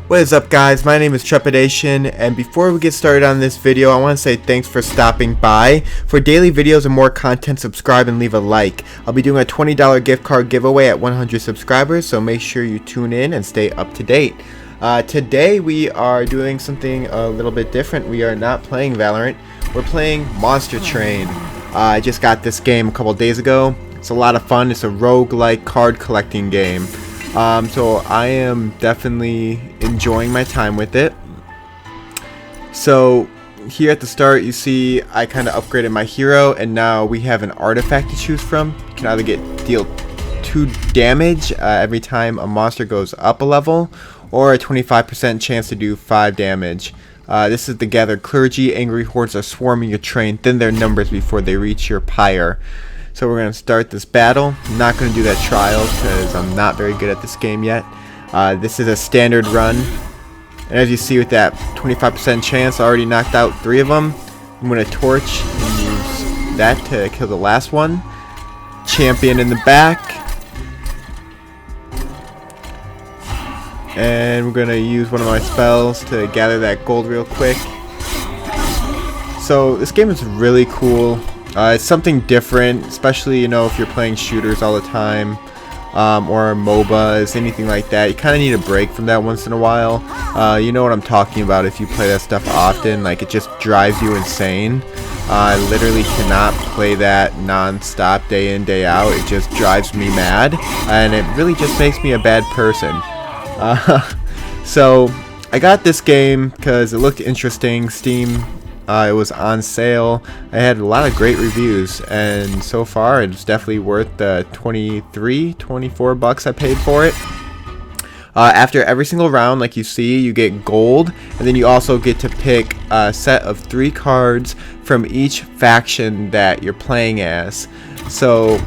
What is up, guys? My name is Trepidation, and before we get started on this video, I want to say thanks for stopping by. For daily videos and more content, subscribe and leave a like. I'll be doing a $20 gift card giveaway at 100 subscribers, so make sure you tune in and stay up to date. Today we are doing something a little bit different. We are not playing Valorant, we're playing Monster Train. I just got this game a couple days ago. It's a lot of fun. It's a roguelike card collecting game. So I am definitely enjoying my time with it. So here at the start you see I kind of upgraded my hero, and now we have an artifact to choose from. You can either deal 2 damage every time a monster goes up a level, or a 25% chance to do 5 damage. This is the Gathered Clergy. Angry hordes are swarming your train. Thin their numbers before they reach your pyre. So we're going to start this battle. I'm not going to do that trial because I'm not very good at this game yet. This is a standard run. And as you see with that 25% chance, I already knocked out 3 of them. I'm going to torch and use that to kill the last one. Champion in the back. And we're going to use one of my spells to gather that gold real quick. So this game is really cool. It's something different, especially, you know, if you're playing shooters all the time, or MOBAs, anything like that. You kind of need a break from that once in a while. You know what I'm talking about if you play that stuff often. Like, it just drives you insane. I literally cannot play that non-stop day in, day out. It just drives me mad, and it really just makes me a bad person. So I got this game because it looked interesting. Steam. It was on sale. I had a lot of great reviews, and so far it's definitely worth the 24 bucks I paid for it. After every single round, like you see, you get gold, and then you also get to pick a set of 3 cards from each faction that you're playing as. So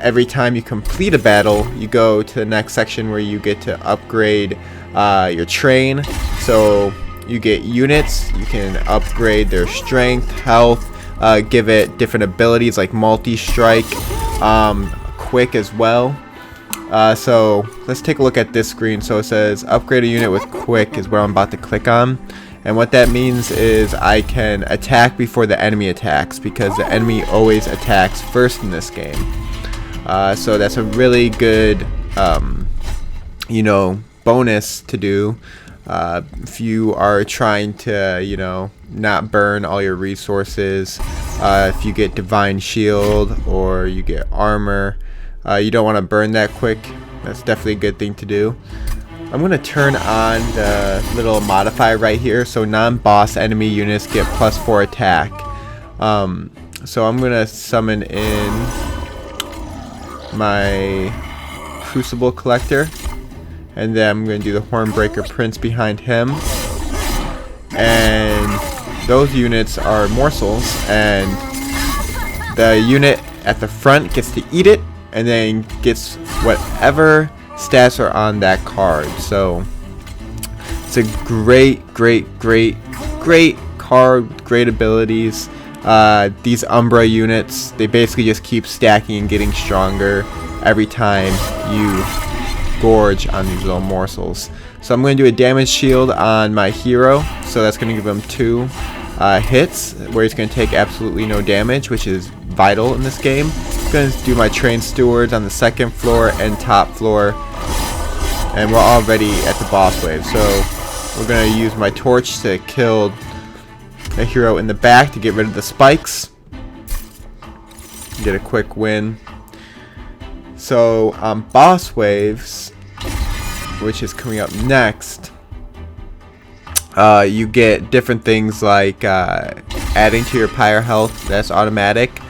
every time you complete a battle, you go to the next section where you get to upgrade your train. So you get units, you can upgrade their strength, health, give it different abilities like multi-strike, quick as well. So let's take a look at this screen. So it says upgrade a unit with quick is what I'm about to click on. And what that means is I can attack before the enemy attacks, because the enemy always attacks first in this game. So that's a really good, you know, bonus to do. If you are trying to, you know, not burn all your resources, if you get Divine Shield or you get armor, you don't want to burn that quick. That's definitely a good thing to do. I'm going to turn on the little modifier right here, so non-boss enemy units get +4 attack. So I'm going to summon in my Crucible Collector. And then I'm going to do the Hornbreaker Prince behind him. And those units are morsels. And the unit at the front gets to eat it, and then gets whatever stats are on that card. So it's a great card with great abilities. These Umbra units, they basically just keep stacking and getting stronger every time you gorge on these little morsels. So I'm going to do a damage shield on my hero, so that's going to give him 2 hits where he's going to take absolutely no damage, which is vital in this game. I'm going to do my train stewards on the 2nd floor and top floor, and we're already at the boss wave. So we're going to use my torch to kill the hero in the back to get rid of the spikes, get a quick win. So boss waves, which is coming up next, you get different things like adding to your pyre health. That's automatic.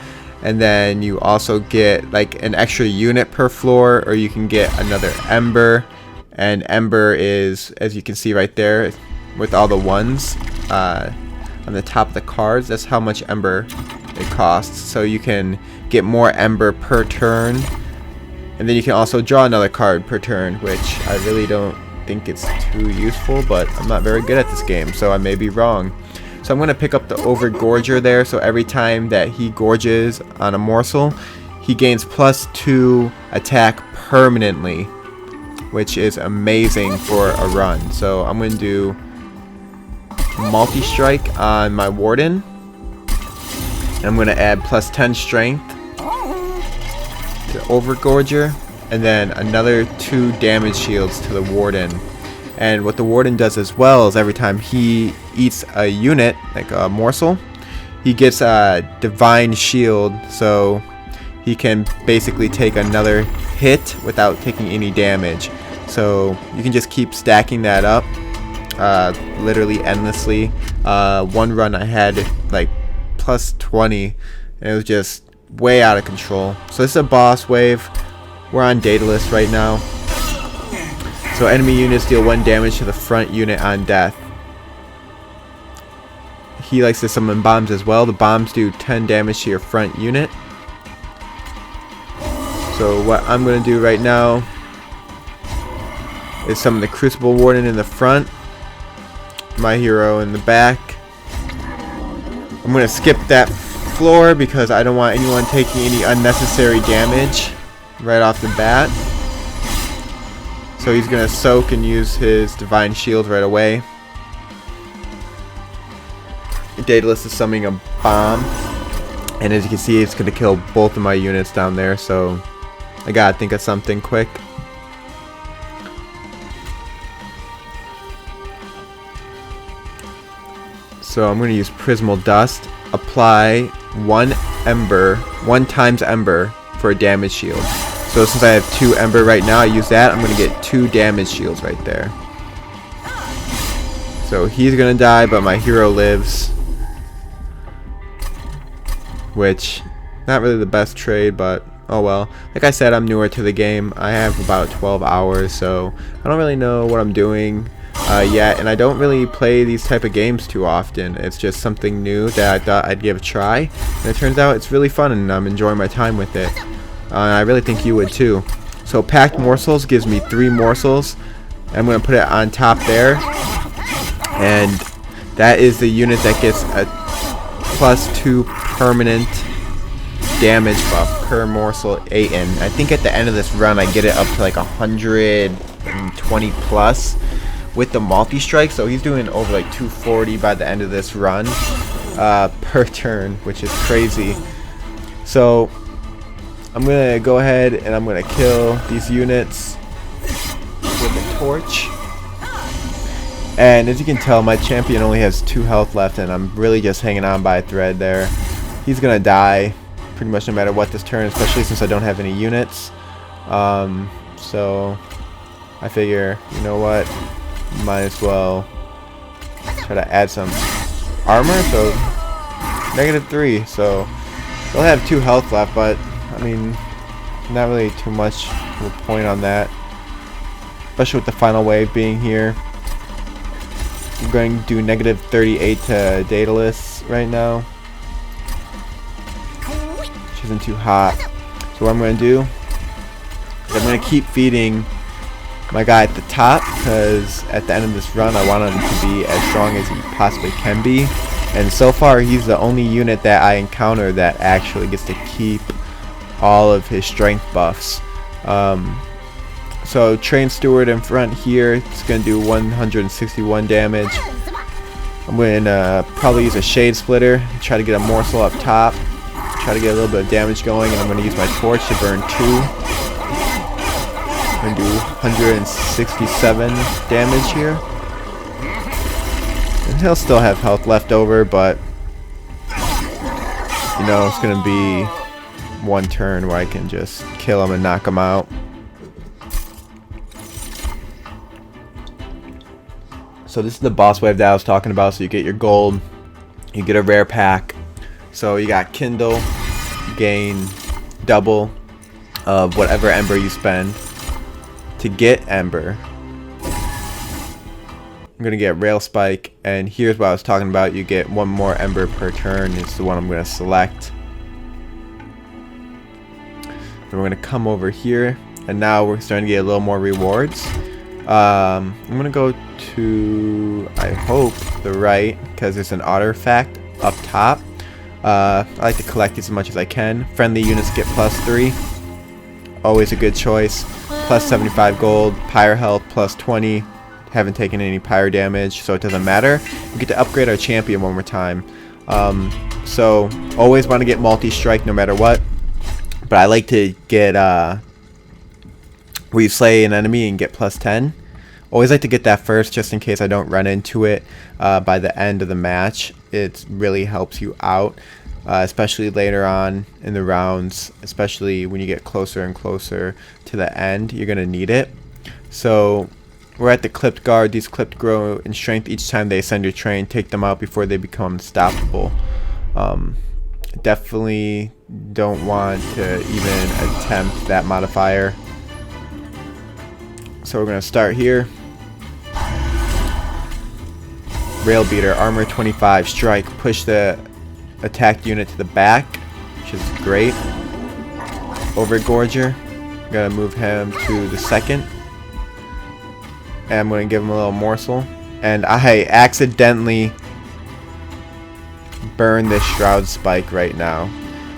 And then you also get like an extra unit per floor, or you can get another ember. And ember is, as you can see right there with all the ones on the top of the cards, that's how much ember it costs. So you can get more ember per turn. And then you can also draw another card per turn, which I really don't think it's too useful, but I'm not very good at this game, so I may be wrong. So I'm going to pick up the Overgorger there, so every time that he gorges on a morsel, he gains +2 attack permanently, which is amazing for a run. So I'm going to do multi-strike on my Warden. I'm going to add plus 10 strength to Overgorger, and then another 2 damage shields to the Warden. And what the Warden does as well is every time he eats a unit, like a morsel, he gets a Divine Shield, so he can basically take another hit without taking any damage. So you can just keep stacking that up literally endlessly. One run I had like plus 20, and it was just way out of control. So this is a boss wave. We're on Daedalus right now. So enemy units deal 1 damage to the front unit on death. He likes to summon bombs as well. The bombs do 10 damage to your front unit. So what I'm going to do right now is summon the Crucible Warden in the front, my hero in the back. I'm going to skip that floor because I don't want anyone taking any unnecessary damage right off the bat. So he's going to soak and use his Divine Shield right away. Daedalus is summoning a bomb, and as you can see, it's going to kill both of my units down there, so I gotta think of something quick. So I'm going to use Prismal Dust, apply 1 times Ember for a damage shield. So since I have 2 Ember right now, I use that, I'm going to get 2 damage shields right there. So he's going to die, but my hero lives. Which, not really the best trade, but oh well. Like I said, I'm newer to the game. I have about 12 hours, so I don't really know what I'm doing yet, and I don't really play these type of games too often. It's just something new that I thought I'd give a try, and it turns out it's really fun, and I'm enjoying my time with it. I really think you would too. So Packed Morsels gives me 3 morsels. I'm going to put it on top there, and that is the unit that gets a +2 permanent damage buff per morsel eaten. I think at the end of this run I get it up to like 120 plus with the multi-strike, so he's doing over like 240 by the end of this run per turn, which is crazy. So I'm gonna go ahead and I'm gonna kill these units with a torch. And as you can tell, my champion only has 2 health left, and I'm really just hanging on by a thread there. He's gonna die pretty much no matter what this turn, especially since I don't have any units. So I figure, you know what, might as well try to add some armor. So -3, so they'll have 2 health left, but I mean, not really too much of a point on that, especially with the final wave being here. I'm going to do -38 to Daedalus right now, which isn't too hot. So what I'm going to do is I'm going to keep feeding my guy at the top, because at the end of this run I want him to be as strong as he possibly can be. And so far he's the only unit that I encounter that actually gets to keep all of his strength buffs. So Train Steward in front here, it's going to do 161 damage. I'm going to probably use a Shade Splitter, try to get a morsel up top, try to get a little bit of damage going, and I'm going to use my torch to burn 2. I'm going to do 167 damage here. And he'll still have health left over, but you know, it's going to be one turn where I can just kill him and knock him out. So this is the boss wave that I was talking about. So you get your gold, you get a rare pack. So you got Kindle, you gain double of whatever Ember you spend. To get Ember, I'm going to get Rail Spike, and here's what I was talking about. You get 1 more Ember per turn. It's the one I'm going to select. Then we're going to come over here, and now we're starting to get a little more rewards. I'm going to go to, I hope, the right, because there's an artifact up top. I like to collect these as much as I can. Friendly units get +3. Always a good choice. plus 75 gold, pyre health plus 20. Haven't taken any pyre damage, so it doesn't matter. We get to upgrade our champion one more time. So always want to get multi-strike no matter what. But I like to get where you slay an enemy and get plus 10. Always like to get that first just in case I don't run into it by the end of the match. It really helps you out, especially later on in the rounds, especially when you get closer and closer to the end. You're going to need it. So we're at the clipped guard. These clipped grow in strength each time they ascend your train. Take them out before they become unstoppable. Definitely don't want to even attempt that modifier. So we're going to start here. Rail Beater, armor 25, strike, push the attack unit to the back, which is great. Overgorger, gotta move him to the second. And I'm gonna give him a little morsel. And I accidentally burn this Shroud Spike right now.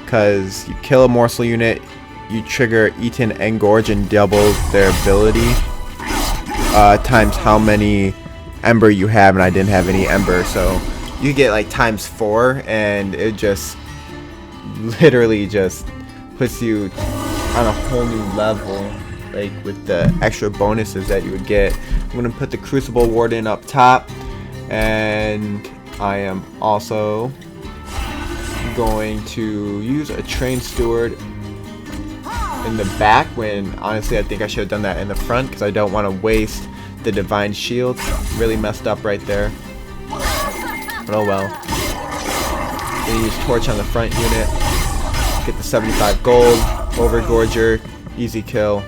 Because you kill a morsel unit, you trigger Eaten Engorge and double their ability. Times how many Ember you have, and I didn't have any Ember, so you get like times 4, and it just literally just puts you on a whole new level, like with the extra bonuses that you would get. I'm gonna put the Crucible Warden up top, and I am also going to use a Train Steward in the back, when honestly I think I should have done that in the front because I don't want to waste the Divine Shield. Really messed up right there, but oh well. Then use Torch on the front unit, get the 75 gold. Overgorger, easy kill.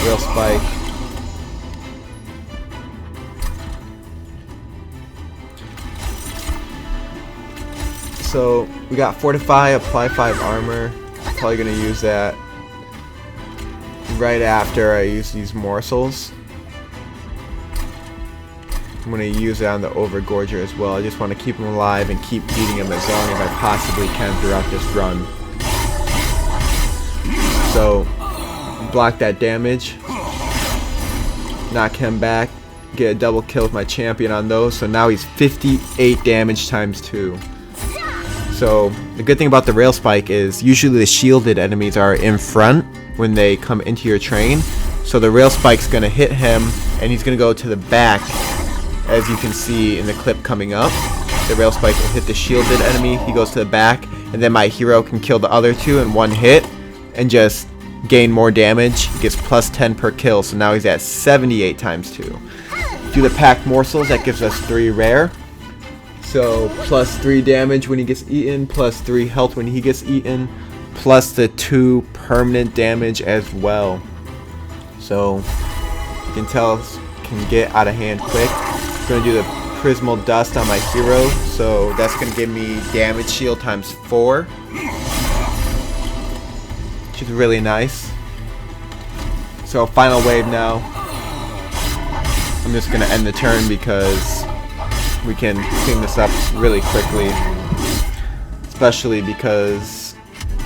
Rail Spike. So we got Fortify, apply 5 armor. Probably gonna use that right after I use these morsels. I'm going to use it on the Overgorger as well. I just want to keep him alive and keep beating him as long as I possibly can throughout this run. So, block that damage. Knock him back. Get a double kill with my champion on those. So now he's 58 damage times 2. So, the good thing about the Rail Spike is usually the shielded enemies are in front when they come into your train. So the Rail Spike's going to hit him, and he's going to go to the back. As you can see in the clip coming up, the Rail Spike will hit the shielded enemy, he goes to the back, and then my hero can kill the other two in one hit and just gain more damage. He gets plus 10 per kill, so now he's at 78 times 2. Do the packed morsels, that gives us 3 rare. So plus 3 damage when he gets eaten, plus 3 health when he gets eaten, plus the 2 permanent damage as well. So you can tell it can get out of hand quick. I'm going to do the Prismal Dust on my hero, so that's going to give me damage shield times 4, which is really nice. So final wave now. I'm just going to end the turn because we can clean this up really quickly, especially because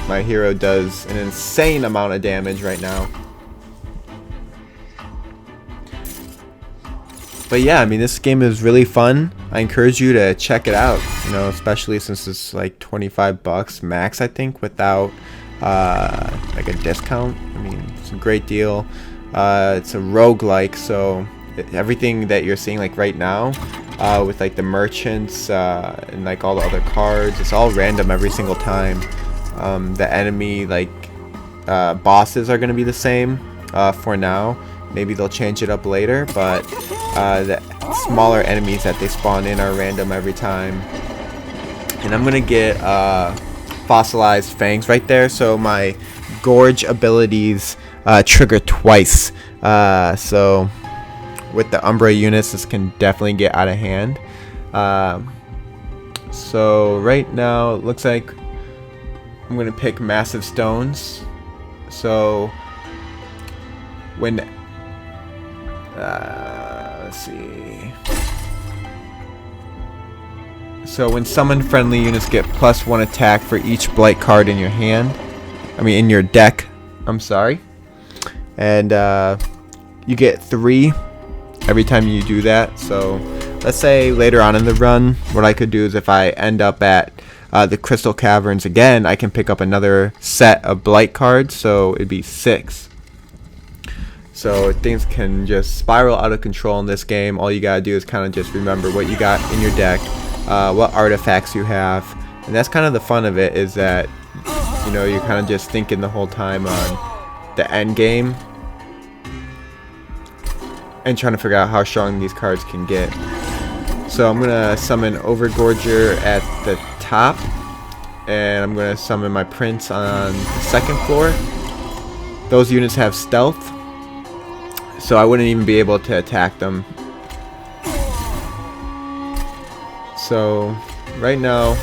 my hero does an insane amount of damage right now. But yeah, I mean, this game is really fun. I encourage you to check it out, you know, especially since it's like 25 bucks max, I think, without like a discount. I mean, it's a great deal. It's a roguelike, so everything that you're seeing like right now with like the merchants and like all the other cards, it's all random every single time. The enemy like bosses are going to be the same for now. Maybe they'll change it up later, but the smaller enemies that they spawn in are random every time. And I'm gonna get Fossilized Fangs right there, so my Gorge abilities trigger twice. So with the Umbra units, this can definitely get out of hand. So right now, it looks like I'm gonna pick Massive Stones. So when let's see. So when summoned friendly units get +1 attack for each blight card in your hand, in your deck, I'm sorry. and you get 3 every time you do that. So let's say later on in the run, what I could do is if I end up at the Crystal Caverns again, I can pick up another set of Blight cards, so it'd be 6. So things can just spiral out of control in this game. All you gotta do is kind of just remember what you got in your deck, what artifacts you have, and that's kind of the fun of it, is that, you know, you're kind of just thinking the whole time on the end game and trying to figure out how strong these cards can get. So I'm gonna summon Overgorger at the top, and I'm gonna summon my Prince on the 2nd floor. Those units have stealth, so I wouldn't even be able to attack them. So right now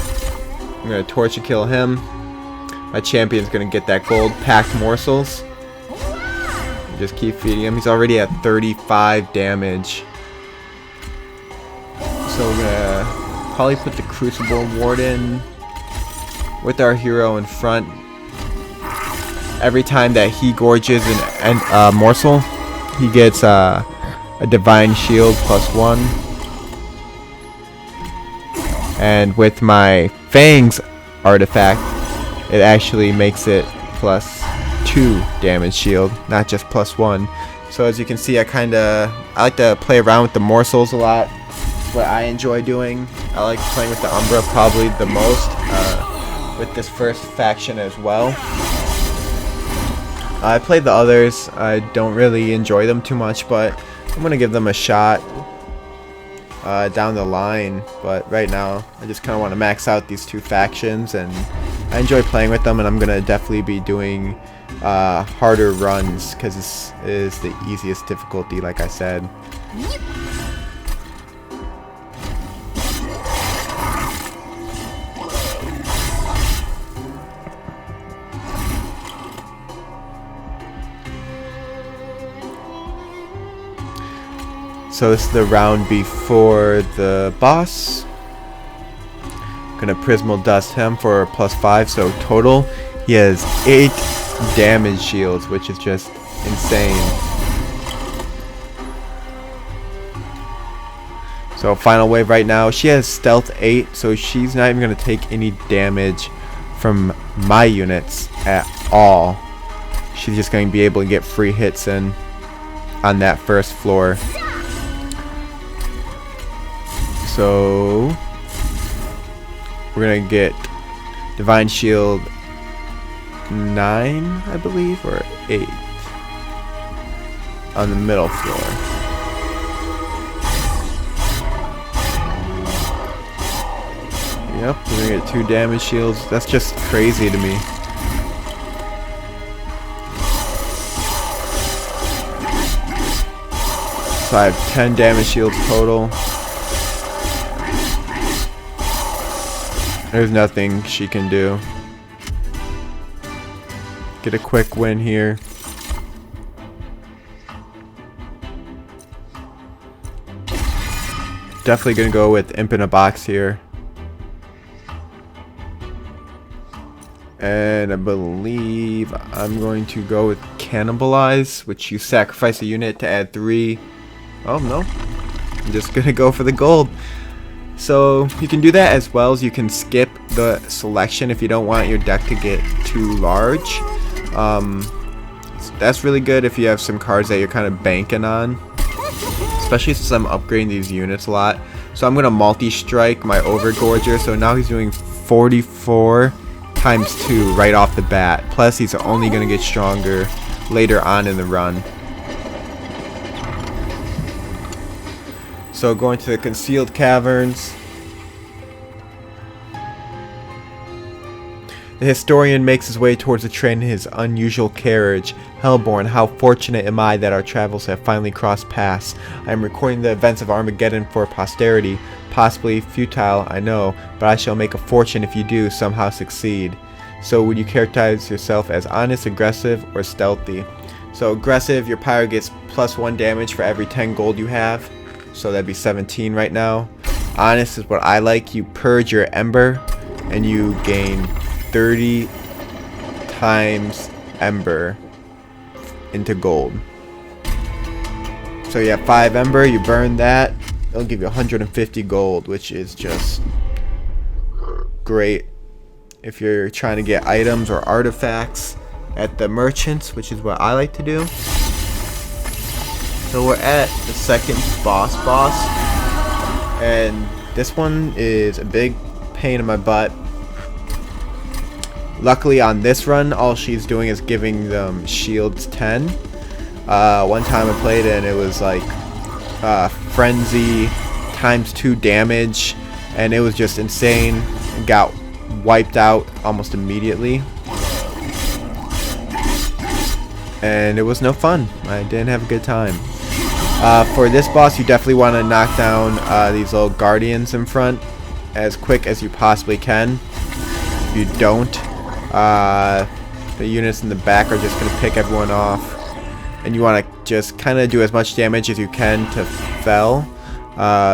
I'm gonna Torture Kill him. My champion's gonna get that gold packed morsels. Just keep feeding him. He's already at 35 damage. So we're gonna probably put the Crucible Warden with our hero in front. Every time that he gorges a morsel, he gets a Divine Shield +1. And with my Fangs artifact, it actually makes it +2 damage shield, not just +1. So as you can see, I like to play around with the morsels a lot. What I enjoy doing, I like playing with the Umbra probably the most, with this first faction as well. I played the others. I don't really enjoy them too much, but I'm gonna give them a shot down the line. But right now I just kind of want to max out these 2 factions, and I enjoy playing with them, and I'm gonna definitely be doing harder runs because this is the easiest difficulty, like I said. So this is the round before the boss. Gonna Prismal Dust him for +5, so total he has 8 damage shields, which is just insane. So final wave right now, she has stealth 8, so she's not even gonna take any damage from my units at all. She's just going to be able to get free hits in on that first floor. So we're gonna get Divine Shield 9, I believe, or 8 on the middle floor. Yep, we're gonna get 2 damage shields. That's just crazy to me. So I have 10 damage shields total. There's nothing she can do. Get a quick win here. Definitely gonna go with Imp in a Box here. And I believe I'm going to go with Cannibalize, which you sacrifice a unit to add 3. Oh no, I'm just gonna go for the gold. So you can do that, as well as you can skip the selection if you don't want your deck to get too large. That's really good if you have some cards that you're kind of banking on, especially since I'm upgrading these units a lot. So I'm gonna multi-strike my Overgorger, so now he's doing 44 times 2 right off the bat. Plus he's only gonna get stronger later on in the run. So going to the Concealed Caverns. The historian makes his way towards the train in his unusual carriage. Hellborn, how fortunate am I that our travels have finally crossed paths. I am recording the events of Armageddon for posterity. Possibly futile, I know, but I shall make a fortune if you do somehow succeed. So would you characterize yourself as honest, aggressive, or stealthy? So aggressive, your pyro gets +1 damage for every 10 gold you have. So that'd be 17 right now. Honest is what I like. You purge your Ember and you gain 30 times Ember into gold. So you have 5 ember, you burn that, it'll give you 150 gold, which is just great if you're trying to get items or artifacts at the merchants, which is what I like to do. So we're at the second boss, and this one is a big pain in my butt. Luckily on this run, all she's doing is giving them shields 10. One time I played and it was like frenzy ×2 damage, and it was just insane. Got wiped out almost immediately, and it was no fun. I didn't have a good time. For this boss, you definitely want to knock down these little guardians in front as quick as you possibly can. If you don't, the units in the back are just going to pick everyone off, and you want to just kind of do as much damage as you can to fell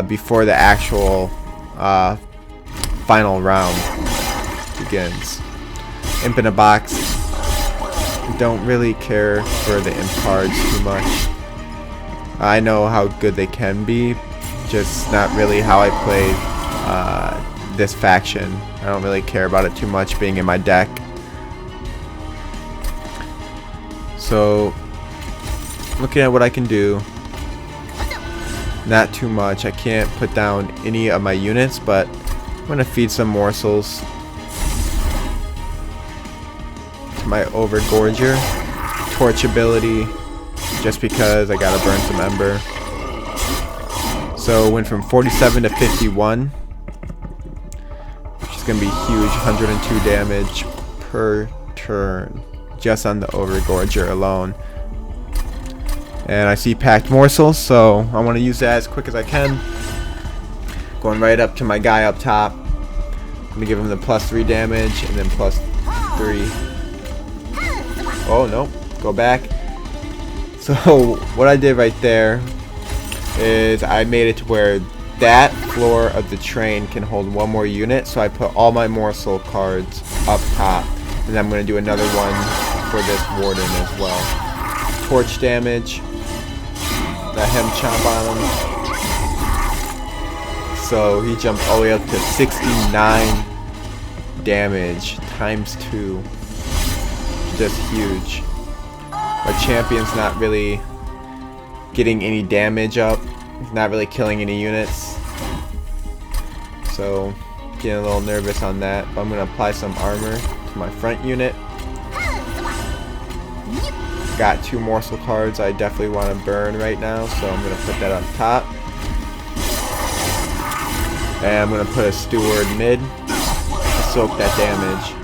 before the actual final round begins. Imp in a box. Don't really care for the imp cards too much. I know how good they can be, just not really how I play this faction. I don't really care about it too much being in my deck. So, looking at what I can do, not too much. I can't put down any of my units, but I'm going to feed some morsels to my Overgorger. Torch ability, just because I gotta burn some ember. So went from 47 to 51, which is gonna be huge. 102 damage per turn just on the Overgorger alone. And I see packed morsels, so I want to use that as quick as I can. Going right up to my guy up top. I'm gonna give him the +3 damage and then +3. Oh no, go back. So what I did right there is I made it to where that floor of the train can hold one more unit, so I put all my morsel cards up top, and I'm going to do another one for this warden as well. Torch damage, let him chomp on him. So he jumped all the way up to 69 damage ×2, just huge. Our champion's not really getting any damage up. He's not really killing any units. So, getting a little nervous on that. But I'm going to apply some armor to my front unit. Got 2 morsel cards I definitely want to burn right now, so I'm going to put that on top. And I'm going to put a steward mid to soak that damage.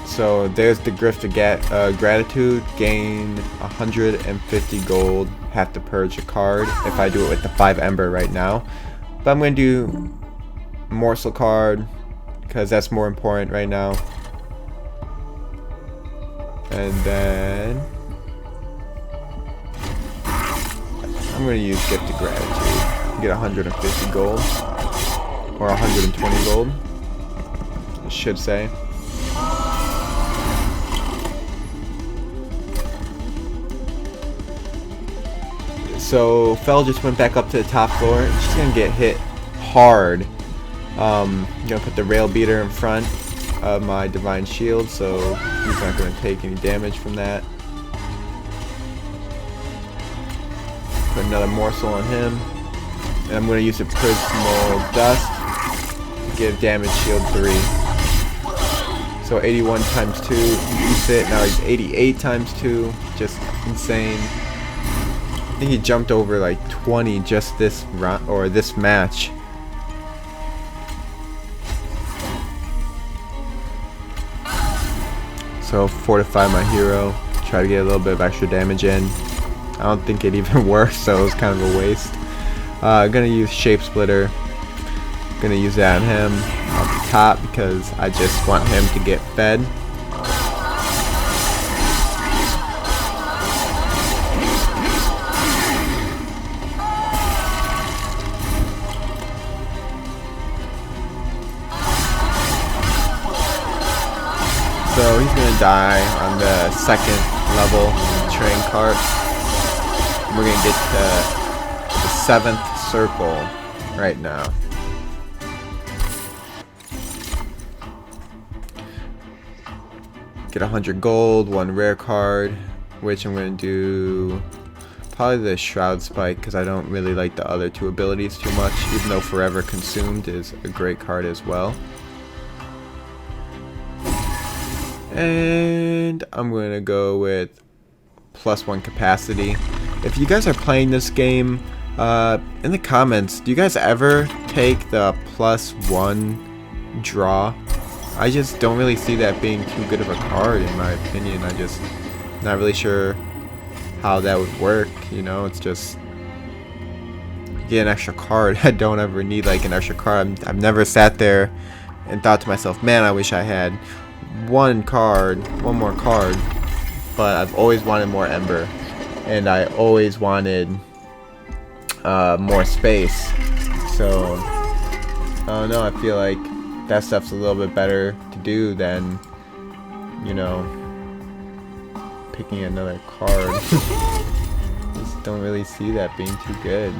So there's the Grift of Gratitude, gain 150 gold, have to purge a card if I do it with the 5 ember right now. But I'm going to do morsel card because that's more important right now. And then I'm going to use Gift of Gratitude, get 150 gold, or 120 gold, I should say. So Fel just went back up to the top floor. She's gonna get hit hard. I'm gonna put the rail beater in front of my divine shield, so he's not gonna take any damage from that. Put another morsel on him, and I'm gonna use a prismal dust to give damage shield 3. So 81 ×2, use it. Now he's 88 ×2, just insane. I think he jumped over like 20 just this round or this match. So fortify my hero, try to get a little bit of extra damage in. I don't think it even worked, so it was kind of a waste. Gonna use Shape Splitter. Gonna use that on him off the top because I just want him to get fed. So he's gonna die on the second level train cart. We're gonna get to the 7th circle right now. Get 100 gold, 1 rare card, which I'm gonna do probably the Shroud Spike because I don't really like the other 2 abilities too much, even though Forever Consumed is a great card as well. And I'm gonna go with +1 capacity. If you guys are playing this game, in the comments, do you guys ever take the +1 draw? I just don't really see that being too good of a card in my opinion. I just not really sure how that would work, you know. It's just get an extra card. I don't ever need like an extra card. I've never sat there and thought to myself, man, I wish I had one more card, but I've always wanted more Ember, and I always wanted more space. So I don't know, I feel like that stuff's a little bit better to do than, you know, picking another card. Just don't really see that being too good.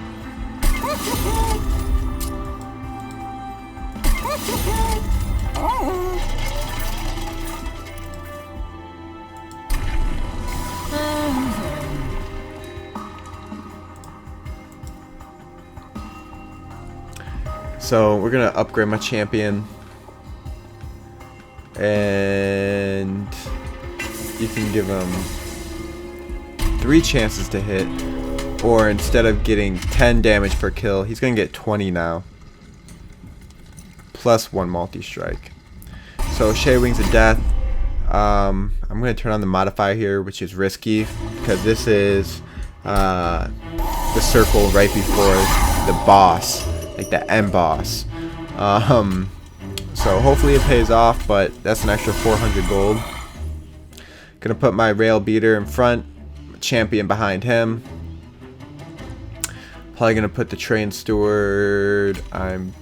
So we're gonna upgrade my champion, and you can give him 3 chances to hit, or instead of getting 10 damage per kill, he's gonna get 20 now, +1 multi-strike. So Shay Wings of Death, I'm gonna turn on the modifier here, which is risky, because this is the circle right before the boss, like the end boss. So hopefully it pays off, but that's an extra 400 gold. Gonna put my rail beater in front, champion behind him. Probably gonna put the train steward. I'm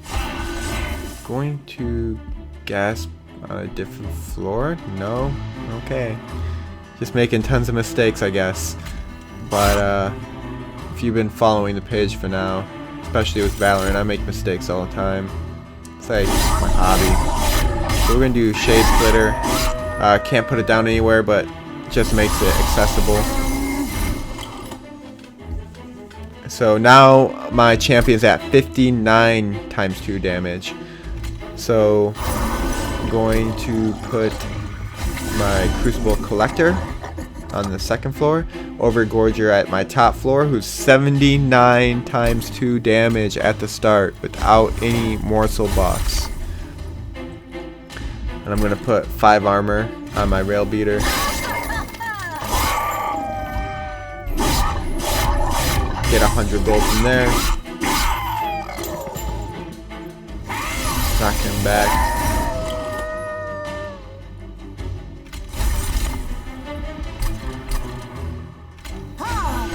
going to guess on a different floor. No, okay. Just making tons of mistakes, I guess. But if you've been following the page for now, especially with Valorant, I make mistakes all the time. It's like my hobby. So we're gonna do Shade Splitter. Can't put it down anywhere, but it just makes it accessible. So now my champion's at 59 times 2 damage. So I'm going to put my Crucible Collector on the 2nd floor, Overgorger at my top floor, who's 79 times 2 damage at the start without any morsel box. And I'm gonna put 5 armor on my rail beater. Get 100 gold from there. Knock him back.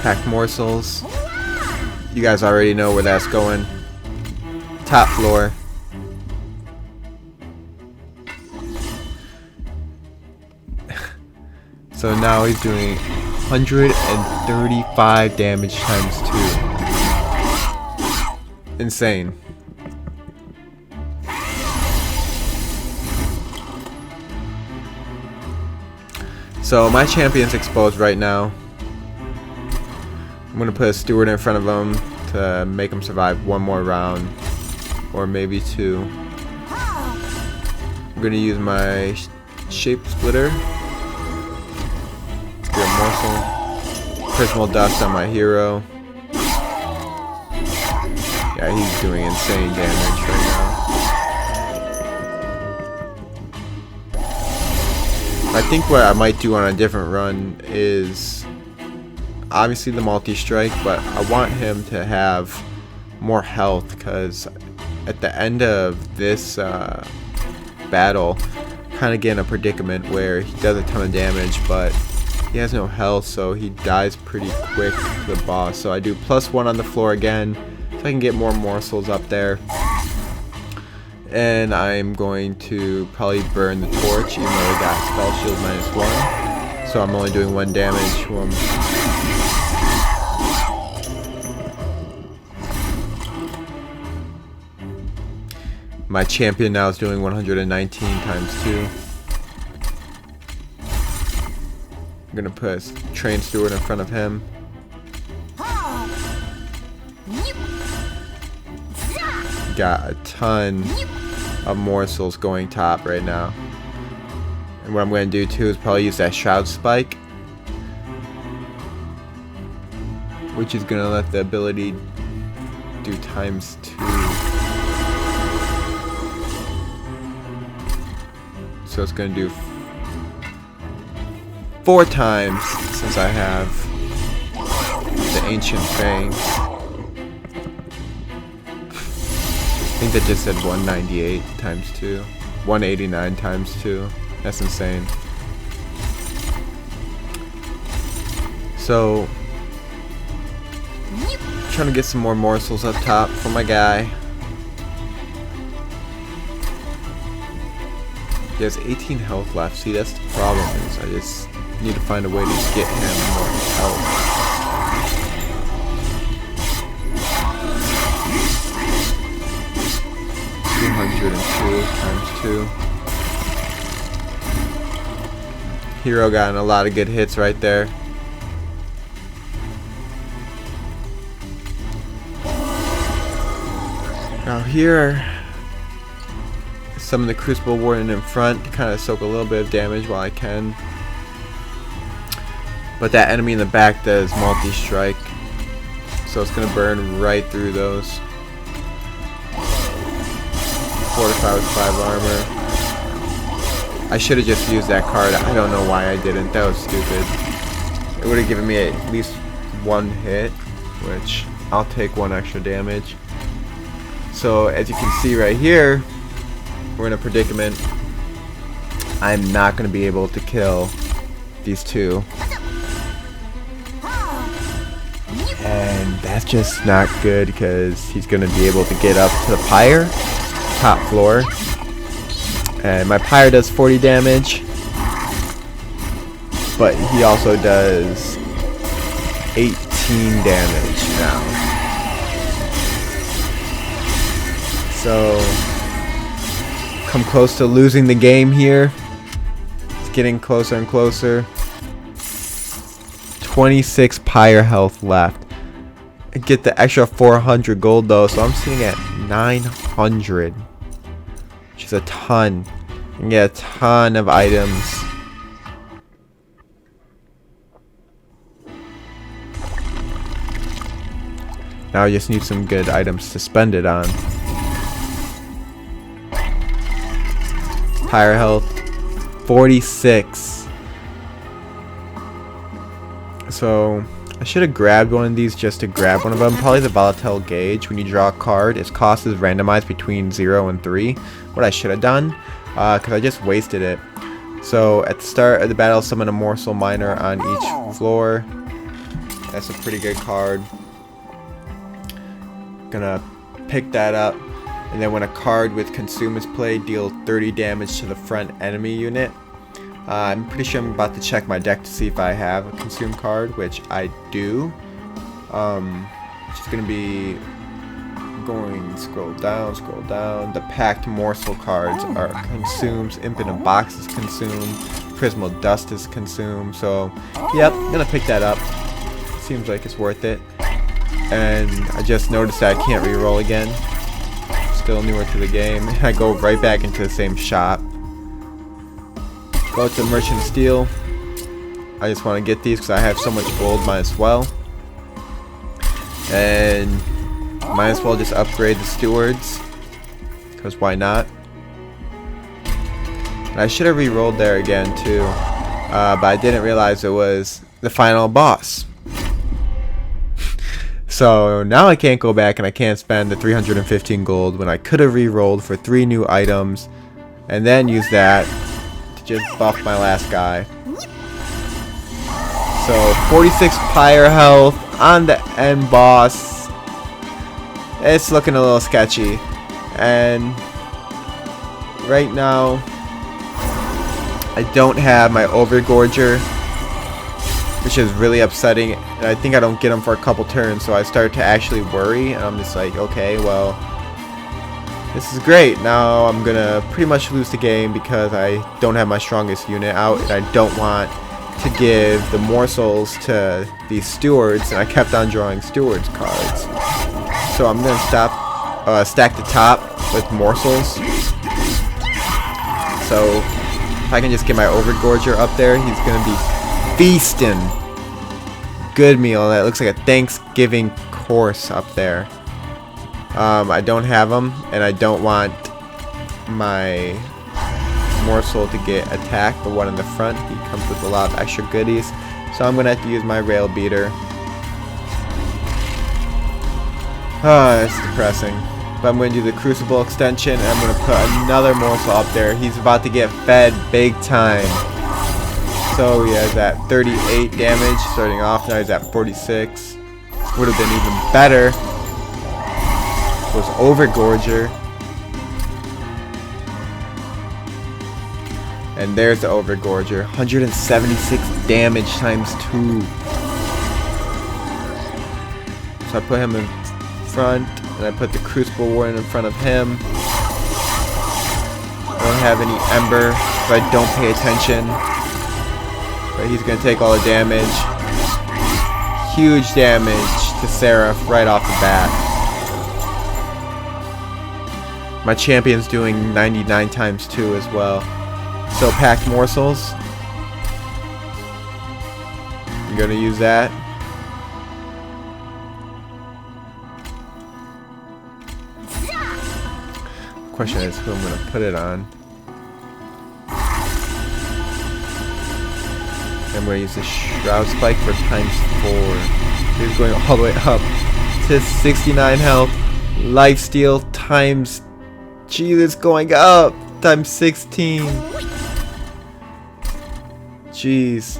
Packed morsels. You guys already know where that's going. Top floor. So now he's doing 135 damage times 2. Insane. So my champion's exposed right now. I'm gonna put a steward in front of him to make him survive 1 more round, or maybe 2. I'm gonna use my Shape Splitter. Get a morsel. Prismal Dust on my hero. Yeah, he's doing insane damage right now. I think what I might do on a different run is obviously the multi-strike, but I want him to have more health, because at the end of this battle, kind of get in a predicament where he does a ton of damage, but he has no health, so he dies pretty quick to the boss. So I do +1 on the floor again, so I can get more morsels up there. And I'm going to probably burn the torch, even though I got spell shield -1. So I'm only doing 1 damage to him. My champion now is doing 119 times 2. I'm gonna put a train steward in front of him. Got a ton of morsels going top right now. And what I'm going to do too is probably use that Shroud Spike, which is going to let the ability do times 2. So it's going to do 4 times since I have the Ancient Fang. I think that just said 198 times 2. 189 times 2. That's insane. So, trying to get some more morsels up top for my guy. He has 18 health left. See, that's the problem. Is I just need to find a way to get him more health. Times 2. Hero got a lot of good hits right there. Now here, some of the Crucible Warden in front to kind of soak a little bit of damage while I can. But that enemy in the back does multi-strike, so it's going to burn right through those. Fortify with 5 armor. I should have just used that card. I don't know why I didn't. That was stupid. It would have given me at least 1 hit, which I'll take 1 extra damage. So as you can see right here, we're in a predicament. I'm not going to be able to kill these 2. And that's just not good because he's going to be able to get up to the pyre. Top floor, and my pyre does 40 damage, but he also does 18 damage now. So come close to losing the game here. It's getting closer and closer. 26 pyre health left. I get the extra 400 gold though, so I'm sitting at 900, which is a ton. And get a ton of items. Now I just need some good items to spend it on. Pyre health 46. So I should have grabbed one of these just to grab one of them. Probably the Volatile Gauge. When you draw a card, its cost is randomized between 0 and 3. What I should have done, because I just wasted it. So at the start of the battle, summon a Morsel Miner on each floor. That's a pretty good card. Gonna pick that up. And then when a card with Consume is played, deal 30 damage to the front enemy unit. I'm pretty sure I'm about to check my deck to see if I have a Consume card, which I do. It's going to be going scroll down. The Packed Morsel cards are Consumes, Infinite Box is Consumed, Prismal Dust is Consumed. So, yep, I'm going to pick that up. Seems like it's worth it. And I just noticed that I can't reroll again. Still newer to the game. I go right back into the same shop. Go to Merchant Steel. I just want to get these because I have so much gold, might as well. And might as well just upgrade the stewards, because why not? And I should have re-rolled there again too, but I didn't realize it was the final boss. So now I can't go back and I can't spend the 315 gold when I could have re-rolled for 3 new items and then use that just buff my last guy. So 46 pyre health on the end boss. It's looking a little sketchy, and right now, I don't have my Overgorger, which is really upsetting. And I think I don't get him for a couple turns, so I start to actually worry. And I'm just like, okay, well, this is great. Now I'm gonna pretty much lose the game because I don't have my strongest unit out, and I don't want to give the morsels to these stewards. And I kept on drawing stewards cards, so I'm gonna stack the top with morsels. So if I can just get my Overgorger up there, he's gonna be feasting. Good meal. That looks like a Thanksgiving course up there. I don't have them, and I don't want my morsel to get attacked. The one in the front, he comes with a lot of extra goodies, so I'm gonna have to use my rail beater. It's depressing. But I'm gonna do the Crucible extension, and I'm gonna put another morsel up there. He's about to get fed big time. So he has that 38 damage starting off. Now he's at 46. Would have been even better. Was Overgorger. And there's the Overgorger. 176 damage times 2. So I put him in front, and I put the Crucible Warden in front of him. I don't have any Ember, so I don't pay attention. But he's going to take all the damage. Huge damage to Seraph right off the bat. My champion's doing 99 times 2 as well. So packed morsels. I'm going to use that. Question is who I'm going to put it on. I'm going to use the Shroud Spike for times 4. He's going all the way up to 69 health. Lifesteal times... Jeez, it's going up! Times 16. Jeez.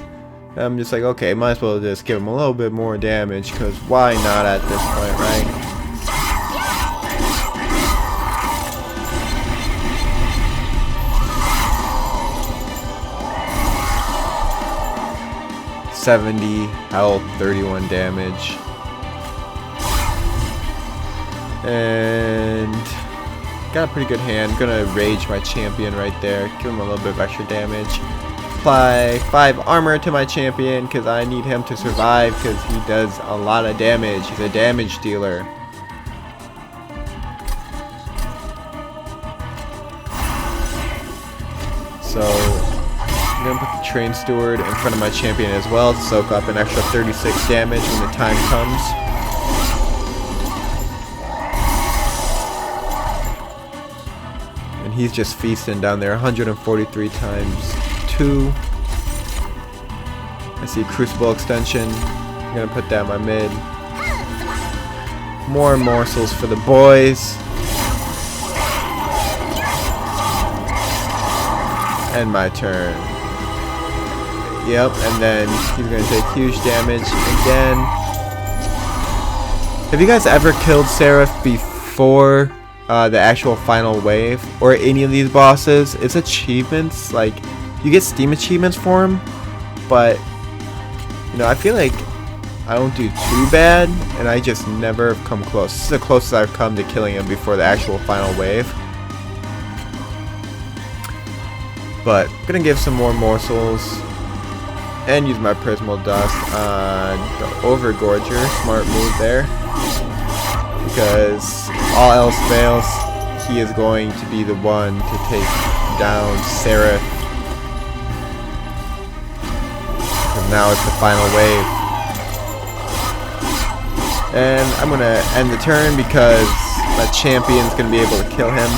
I'm just like, okay, might as well just give him a little bit more damage, because why not at this point, right? $70 health, 31 damage. And got a pretty good hand. Gonna rage my champion right there. Give him a little bit of extra damage. Apply 5 armor to my champion because I need him to survive because he does a lot of damage. He's a damage dealer. So I'm gonna put the Train Steward in front of my champion as well to soak up an extra 36 damage when the time comes. And he's just feasting down there. 143 times 2. I see Crucible extension. I'm gonna put that in my mid. More morsels for the boys. And my turn. Yep, and then he's gonna take huge damage again. Have you guys ever killed Seraph before the actual final wave or any of these bosses? It's achievements, like you get Steam achievements for him, but you know, I feel like I don't do too bad, and I just never have come close. This is the closest I've come to killing him before the actual final wave. But I'm gonna give some more morsels and use my Prismal Dust on the Overgorger. Smart move there, because all else fails, he is going to be the one to take down Seraph. And now it's the final wave. And I'm gonna end the turn because my champion's gonna be able to kill him.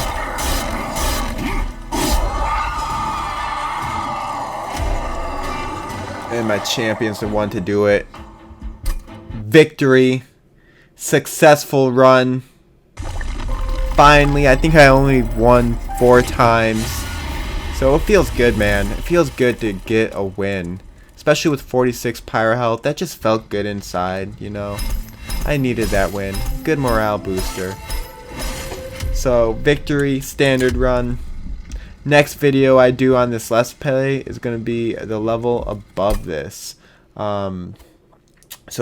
And my champion's the one to do it. Victory. Successful run. Finally, I think I only won 4 times. So it feels good, man. It feels good to get a win. Especially with 46 pyro health. That just felt good inside, you know. I needed that win. Good morale booster. So, victory, standard run. next video I do on this Let's Play is going to be the level above this. So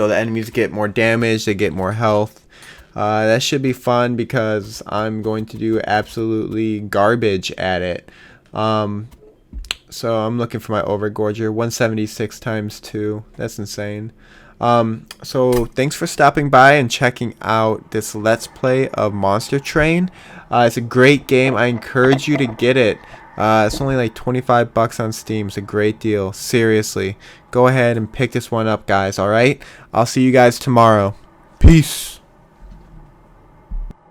the enemies get more damage, they get more health. That should be fun because I'm going to do absolutely garbage at it. So I'm looking for my Overgorger. 176 times 2. That's insane. So thanks for stopping by and checking out this Let's Play of Monster Train. It's a great game. I encourage you to get it. It's only like 25 bucks on Steam. It's a great deal. Seriously. Go ahead and pick this one up, guys. Alright? I'll see you guys tomorrow. Peace.